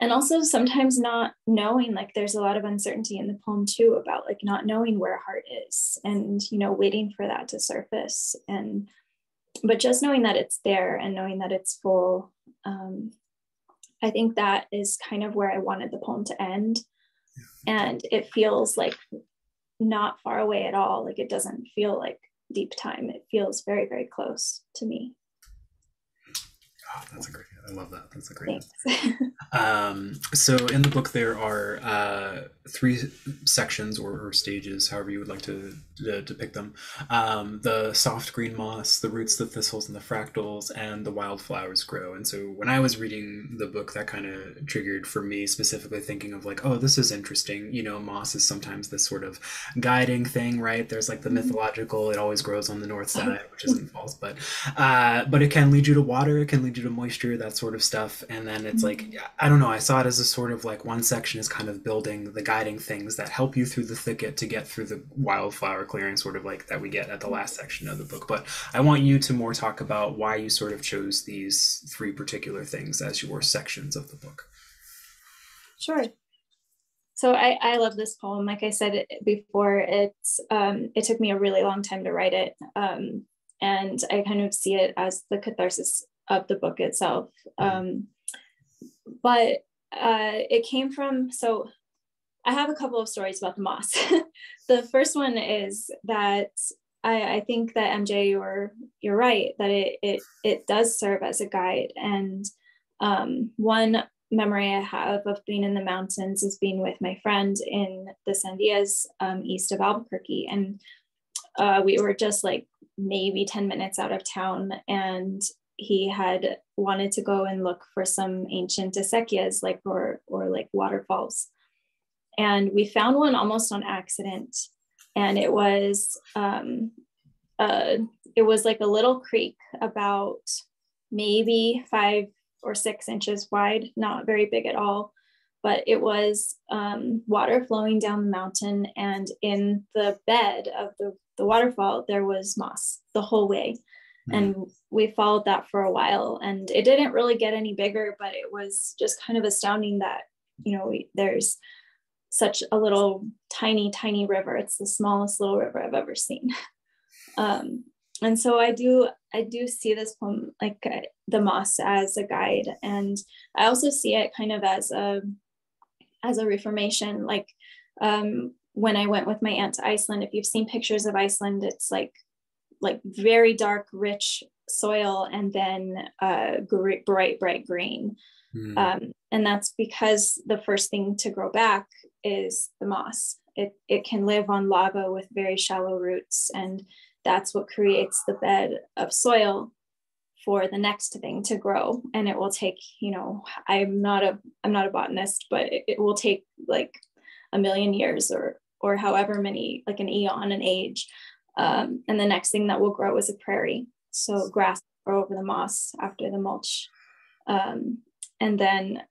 also sometimes not knowing, like there's a lot of uncertainty in the poem too about like not knowing where a heart is and waiting for that to surface, but just knowing that it's there and knowing that it's full. I think that is kind of where I wanted the poem to end, and it feels like not far away at all. Like it doesn't feel like deep time. It feels very, very close to me. Oh, that's a great, I love that. That's a great so in the book there are 3 sections or stages, however you would like to depict them. The soft green moss, the roots, the thistles, and the fractals, and the wildflowers grow. And so when I was reading the book, that kind of triggered for me, specifically thinking of like, oh, this is interesting. Moss is sometimes this sort of guiding thing, right? There's like the mythological, it always grows on the north side, which isn't false, but it can lead you to water, it can lead you to moisture, that sort of stuff. And then it's like, I don't know, I saw it as a sort of like one section is kind of building the guiding things that help you through the thicket to get through the wildflower clearing, sort of like that we get at the last section of the book. But I want you to more talk about why you sort of chose these 3 particular things as your sections of the book. Sure. So I love this poem. Like I said before, it took me a really long time to write it. And I kind of see it as the catharsis of the book itself. But it came from, so I have a couple of stories about the moss. The first one is that I think that MJ, you're right, that it does serve as a guide. And one memory I have of being in the mountains is being with my friend in the Sandias, east of Albuquerque. And we were just like maybe 10 minutes out of town, and he had wanted to go and look for some ancient acequias, like or like waterfalls. And we found one almost on accident. And it was like a little creek about maybe 5 or 6 inches wide, not very big at all, but it was water flowing down the mountain. And in the bed of the waterfall, there was moss the whole way. And we followed that for a while, and it didn't really get any bigger, but it was just kind of astounding that, there's such a little tiny river. It's the smallest little river I've ever seen. And so I do see this poem, like the moss, as a guide. And I also see it kind of as a reformation. Like when I went with my aunt to Iceland, if you've seen pictures of Iceland, it's like very dark, rich soil, and then bright green. And that's because the first thing to grow back is the moss. It can live on lava with very shallow roots, and that's what creates the bed of soil for the next thing to grow. And it will take, I'm not a botanist, but it will take like 1 million years or however many, like an eon, an age. And the next thing that will grow is a prairie. So grass will grow over the moss after the mulch. And then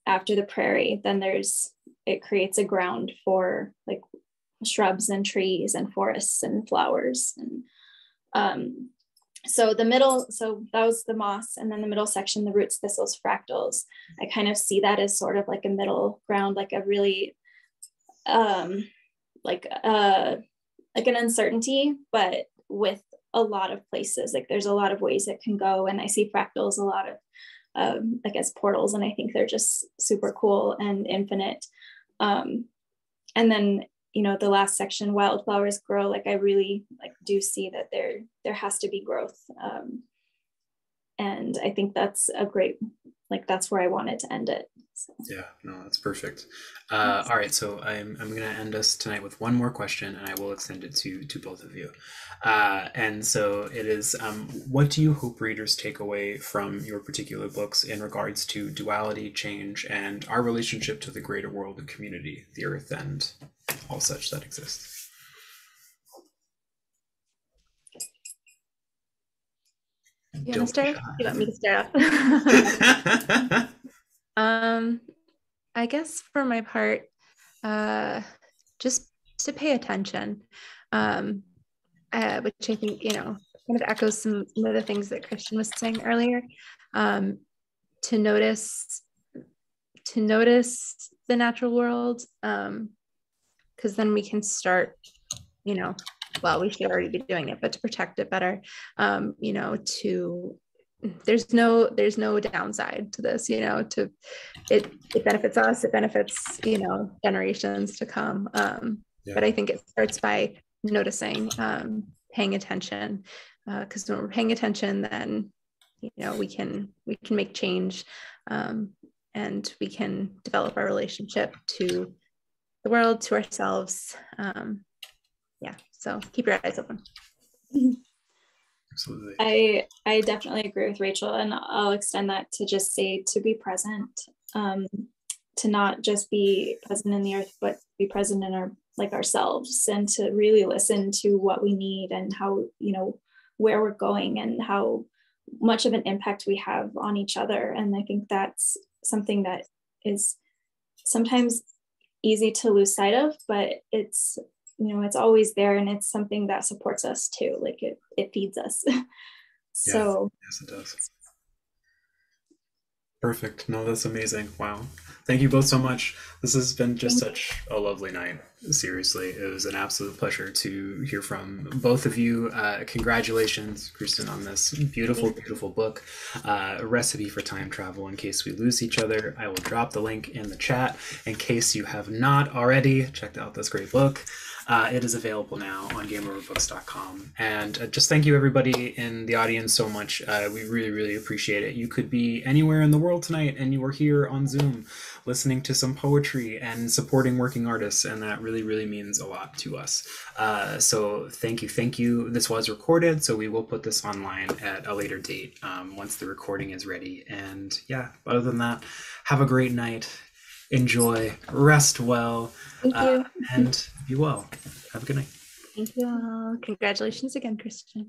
after the prairie, then it creates a ground for like shrubs and trees and forests and flowers. And so that was the moss. And then the middle section, the roots, thistles, fractals, I kind of see that as sort of like a middle ground, like a really like an uncertainty, but with a lot of places. Like there's a lot of ways it can go. And I see fractals a lot of I guess, portals, and I think they're just super cool and infinite. And then, you know, the last section, wildflowers grow, like I really like do see that there has to be growth. And I think that's a great, like, that's where I wanted to end it. So. Yeah, no, that's perfect. All right, so I'm going to end us tonight with one more question, and I will extend it to both of you. And so it is, what do you hope readers take away from your particular books in regards to duality, change, and our relationship to the greater world and community, the earth, and all such that exists? You want to start? You want me to start off? I guess for my part, just to pay attention, which I think, you know, kind of echoes some of the things that Kristian was saying earlier. To notice the natural world, because then we can start, you know, well, we should already be doing it, but to protect it better, you know, there's no downside to this, you know, it benefits us, it benefits, you know, generations to come. But I think it starts by noticing, paying attention, because when we're paying attention, then, you know, we can make change, and we can develop our relationship to the world, to ourselves. Yeah, so keep your eyes open. Absolutely. I definitely agree with Rachel, and I'll extend that to just say to be present, to not just be present in the earth, but be present in ourselves, and to really listen to what we need and how, you know, where we're going and how much of an impact we have on each other. And I think that's something that is sometimes easy to lose sight of, but it's, you know, it's always there, and it's something that supports us too. Like it feeds us. So yes, it does. Perfect. No, that's amazing. Wow. Thank you both so much. This has been just such a lovely night. Seriously, it was an absolute pleasure to hear from both of you. Congratulations, Kristian, on this beautiful, beautiful book, A Recipe for Time Travel in Case We Lose Each Other. I will drop the link in the chat in case you have not already checked out this great book. It is available now on gameoverbooks.com. And just thank you, everybody in the audience, so much. We really, really appreciate it. You could be anywhere in the world tonight, and you are here on Zoom listening to some poetry and supporting working artists, and that really, really means a lot to us. So thank you. This was recorded, so we will put this online at a later date once the recording is ready. And yeah, other than that, have a great night. Enjoy, rest well, Thank you. and be well. Have a good night. Thank you all. Congratulations again, Kristian.